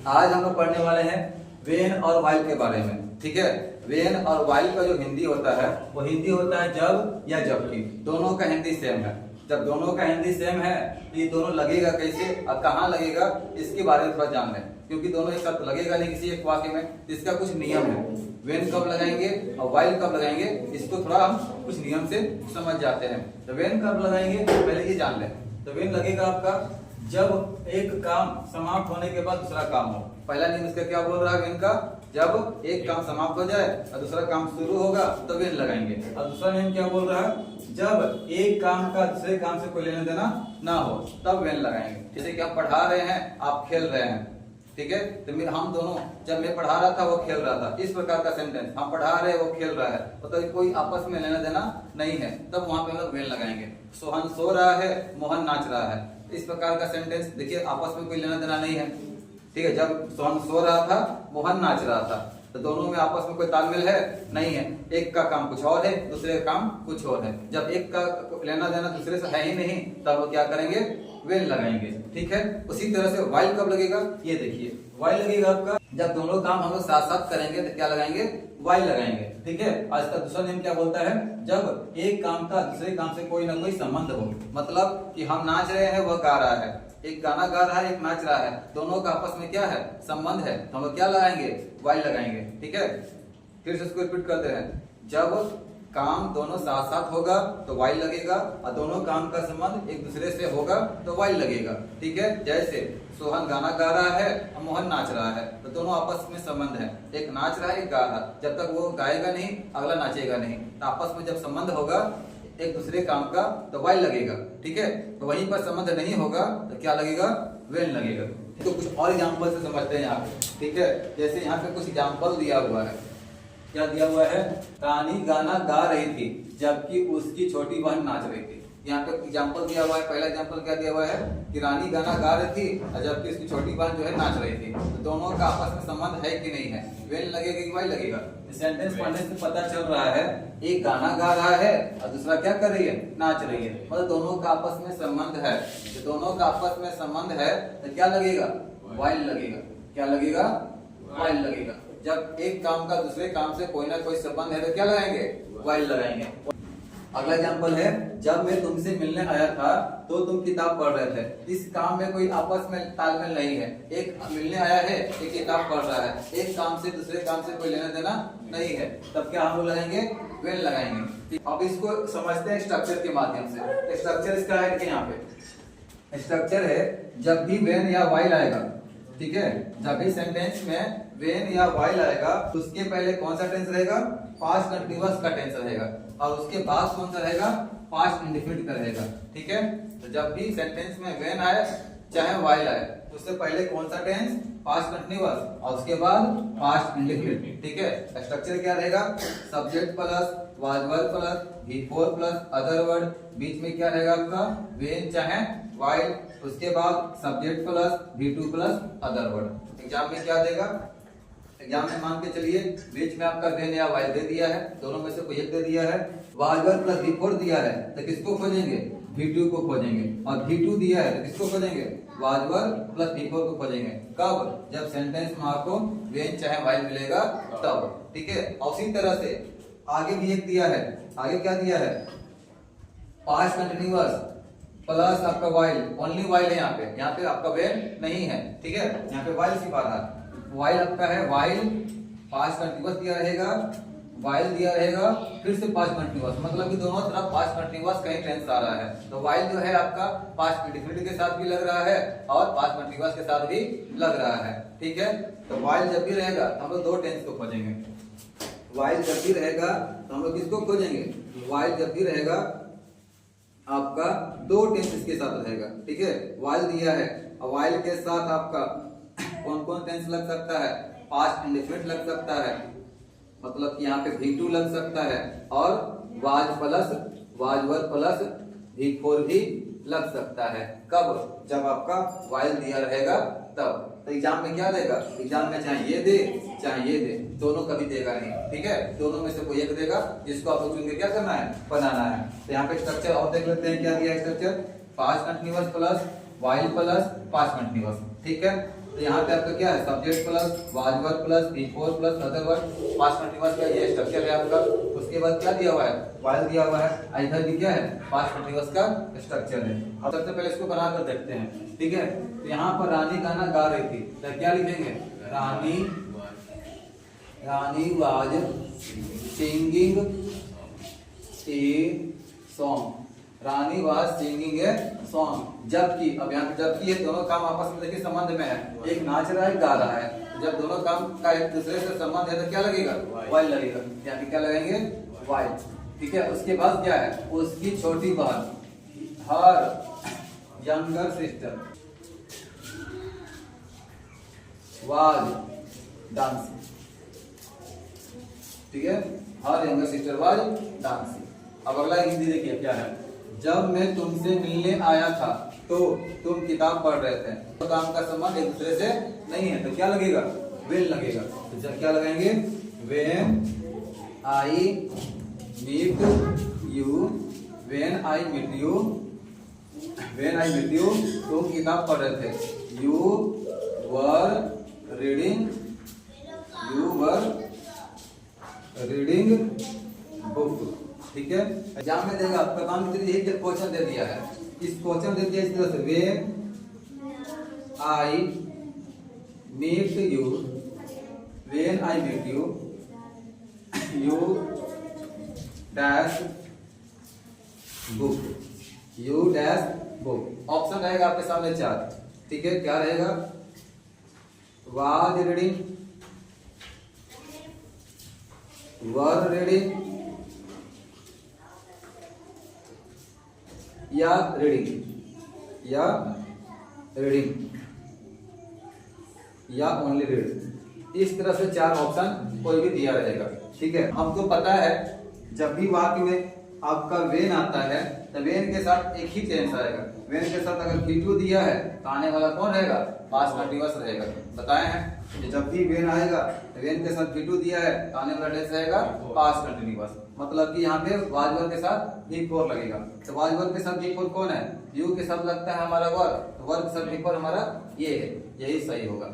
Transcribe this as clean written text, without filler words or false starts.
आज हम लोग पढ़ने वाले हैं वेन और वाइल के बारे में। ठीक है, वेन और वाइल का जो हिंदी होता है वो हिंदी होता है जब या जबकि। दोनों का हिंदी सेम है। जब दोनों का हिंदी सेम है तो ये दोनों लगेगा कैसे और कहाँ लगेगा, इसके बारे में थोड़ा जान लें, क्योंकि दोनों एक साथ लगेगा नहीं किसी एक वाक्य में। इसका कुछ नियम है। वेन कब लगाएंगे और वाइल कब लगाएंगे, इसको थोड़ा हम कुछ नियम से समझ जाते हैं। तो वेन कब लगाएंगे पहले ये जान लें। तो वेन लगेगा आपका जब एक काम समाप्त होने के बाद दूसरा काम हो। पहला नियम इसका क्या बोल रहा है वेन का, जब एक काम समाप्त हो जाए और दूसरा काम शुरू होगा तो वेन लगाएंगे। और दूसरा नियम क्या बोल रहा है, जब एक काम का दूसरे काम से कोई लेना देना ना हो तब वेन लगाएंगे। जैसे कि आप पढ़ा रहे हैं, आप खेल रहे हैं, ठीक है, तो हम दोनों, जब मैं पढ़ा रहा था वो खेल रहा था, इस प्रकार का सेंटेंस, हम पढ़ा रहे हैं वो खेल रहा है, तो कोई आपस में लेना देना नहीं है, तब वहां पे हम लोग वेन लगाएंगे। सोहन सो रहा है, मोहन नाच रहा है, इस प्रकार का सेंटेंस देखिए आपस में कोई लेना देना नहीं है। ठीक है, जब सोहन सो रहा था, मोहन नाच रहा था, तो दोनों में आपस में कोई तालमेल है नहीं है। एक का काम कुछ और है, दूसरे का काम कुछ और है। जब एक का लेना देना दूसरे से है ही नहीं तब वो क्या करेंगे, वेन लगाएंगे। ठीक है, उसी तरह से वाइल कब लगेगा, ये देखिए वाइल लगेगा आपका जब दोनों काम हम लोग साथ साथ करेंगे तो क्या लगाएंगे, वाइल लगाएंगे। ठीक है, आज का दूसरा नियम क्या बोलता है, जब एक काम का दूसरे काम से कोई ना कोई संबंध हो। मतलब कि हम नाच रहे हैं, वह गा रहा है, एक गाना गा रहा है, एक नाच रहा है, दोनों का आपस में क्या है, संबंध है, तो हम लोग क्या लगाएंगे, वाइल लगाएंगे। ठीक है, फिर से इसको रिपीट करते हैं। जब काम दोनों साथ साथ होगा तो वाइल लगेगा, और दोनों काम का संबंध एक दूसरे से होगा तो वाइल लगेगा। ठीक है, जैसे सोहन गाना गा रहा है और मोहन नाच रहा है, तो दोनों आपस में संबंध है, एक नाच रहा है एक गा रहा है। जब तक वो गाएगा नहीं अगला नाचेगा नहीं, तो आपस में जब संबंध होगा एक दूसरे काम का तो वाइल लगेगा। ठीक है, तो वहीं पर संबंध नहीं होगा तो क्या लगेगा, वेन लगेगा। तो कुछ और एग्जाम्पल से समझते हैं यहाँ पे। ठीक है, जैसे यहाँ पे कुछ एग्जाम्पल दिया हुआ है। क्या दिया हुआ है, रानी गाना गा रही थी जबकि उसकी छोटी बहन नाच रही थी। यहाँ पे एग्जाम्पल दिया हुआ है। पहला एग्जाम्पल क्या दिया हुआ है कि रानी गाना गा रही थी और जबकि उसकी छोटी बहन जो है नाच रही थी, तो दोनों का आपस में संबंध है कि नहीं है, वेन लगेगा कि वाइल लगेगा। सेंटेंस पढ़ने से पता चल रहा है एक गाना गा रहा है और दूसरा क्या कर रही है, नाच रही है, मतलब दोनों का आपस में संबंध है। तो दोनों का आपस में संबंध है तो क्या लगेगा, वाइल लगेगा। क्या लगेगा, वाइल लगेगा। जब एक काम का दूसरे काम से कोई ना कोई संबंध है तो क्या लगाएंगे, वाइल लगाएंगे। अगला एग्जांपल है, जब मैं तुमसे मिलने आया था तो तुम किताब पढ़ रहे थे। इस काम में कोई आपस में तालमेल नहीं है, एक मिलने आया है एक किताब पढ़ रहा है, एक काम से दूसरे काम से कोई लेना देना नहीं है, तब क्या हम लोग लगाएंगे, वेन लगाएंगे। अब इसको समझते हैं स्ट्रक्चर के माध्यम से। स्ट्रक्चर इसका है कि यहाँ पे स्ट्रक्चर है, जब भी वेन या वाइल आएगा, ठीक है, जब भी सेंटेंस में वेन या वाइल आएगा तो उसके पहले कौन सा टेंस रहेगा, पास्ट कंटीन्यूअस का टेंस रहेगा, और उसके बाद कौन सा रहेगा, पास्ट इंडेफिनिट का रहेगा। ठीक है, तो जब भी सेंटेंस में वेन आए चाहे वाइल आए तो उससे पहले कौन सा टेंस, पास्ट कंटीन्यूअस, और उसके बाद पास्ट इंडेफिनिट। ठीक है, स्ट्रक्चर क्या रहेगा, subject plus was verb plus V4 plus other word, बीच में क्या रहेगा आपका, वेन चाहे वाइल, उसके बाद subject plus V2 plus other word. Exam में क्या देगा, एग्जाम में मान के चलिए बीच में आपका वेन या वाइल दे दिया है, दोनों में से कोई एक दे दिया है, वाज वर्ब प्लस V4 दिया है तो किसको खोजेंगे, V2 को खोजेंगे, और V2 दिया है तो किसको खोजेंगे, वाज वर्ब प्लस V4 को खोजेंगे। कब, जब सेंटेंस में आपको वेन चाहे वाइल मिलेगा तब। ठीक है, और उसी तरह से आगे भी एक दिया है, आगे क्या दिया है, पास्ट कंटीन्यूअस प्लस आपका वाइल, ओनली वाइल है यहाँ पे आपका वेन नहीं है। ठीक है, यहाँ पे वाइल सिर्फ आ रहा है, वाइल आपका है, वाइल पास्ट कंटीन्यूअस दिया रहेगा, वाइल दिया रहेगा, फिर से पास्ट कंटीन्यूअस, मतलब कि दोनों तरफ पास्ट कंटीन्यूअस का ही टेंस आ रहा है। तो वाइल जो है आपका पास्ट इंडेफिनिट के साथ भी लग रहा है और पास्ट कंटीन्यूअस के साथ भी लग रहा है। ठीक है, तो वाइल जब भी रहेगा तो हम लोग दो टेंस को खोजेंगे। वाइल जब भी रहेगा तो हम लोग किसको खोजेंगे, वाइल जब भी रहेगा आपका दो टेंस इसके साथ रहेगा। ठीक है, वाइल दिया है और वाइल के साथ आपका कौन कौन टेंस लग सकता है, पास्ट इंडेफिनिट लग सकता है, मतलब कि यहाँ पे V2 लग सकता है, और was plus was verb plus V4 भी लग सकता है। कब, जब आपका वाइल दिया रहेगा तब। तो एग्जाम में क्या देगा, एग्जाम में चाहे ये दे चाहे ये दे, दोनों कभी देगा नहीं। ठीक है, दोनों में से कोई एक देगा जिसको आप लोग चुन के क्या करना है, बनाना है। तो यहाँ पे स्ट्रक्चर और देख लेते हैं क्या दिया है structure, past continuous plus while plus past continuous. ठीक है, तो यहाँ पे आपका क्या है, subject plus was verb plus before plus other verb, past continuous का ये स्ट्रक्चर है आपका। उसके बाद क्या दिया हुआ है, वाइल दिया हुआ है, इधर भी क्या है, पास्ट कंटीन्यूअस का स्ट्रक्चर है। अब सबसे पहले इसको बनाकर देखते हैं, ठीक है। तो यहाँ पर रानी गाना गा रही थी, तो क्या लिखेंगे, Rani was singing a song, Rani was singing a song. जबकि अब यहाँ पे जबकि ये दोनों काम आपस में देखिए संबंध में है, एक नाच रहा है, गा रहा है। जब दोनों काम का एक दूसरे से संबंध है तो क्या लगेगा, वाइल लगेगा। यहाँ पे क्या लगाएंगे, वाइल, ठीक है। उसके बाद क्या है, उसकी छोटी बहन, her younger sister was dancing, ठीक है, her younger sister was dancing. अब अगला हिंदी देखिए क्या है, जब मैं तुमसे मिलने आया था तो तुम किताब पढ़ रहे थे। तो काम का संबंध एक दूसरे से नहीं है तो क्या लगेगा, व्हेन लगेगा। तो क्या लगाएंगे, when I meet you, when I meet you, when I meet you तुम किताब पढ़ रहे थे, you were reading, you were reading book, ठीक है। एग्जाम में देगा आपका काम यही क्वेश्चन दे दिया है, इस क्वेश्चन दे दिया इस तरह से, when I meet you, when I meet you, you dash book, you dash book. Option रहेगा आपके सामने 4, ठीक है। क्या रहेगा, वाज रीडिंग, वर रीडिंग या रीडिंग, या रीडिंग, या ओनली रीड। इस तरह से 4 ऑप्शन कोई भी दिया रहेगा, ठीक है। हमको पता है जब भी वाक्य में आपका वेन आता है तो वेन के साथ एक ही टेंस आएगा। वेन के साथ अगर P2 दिया है तो आने वाला कौन रहेगा, पास्ट कंटीन्यूअस रहेगा। बताए हैं कि जब भी वेन आएगा तो वेन के साथ P2 दिया है तो आने वाला टेंस रहेगा पास्ट कंटीन्यूअस। मतलब कि यहाँ पे वाज वर्ब के साथ V4 लगेगा। तो वाज वर्ब के साथ V4 कौन है, यू के साथ लगता है हमारा वर्ब, तो वर्ब के साथ V4 हमारा ये है, यही सही होगा।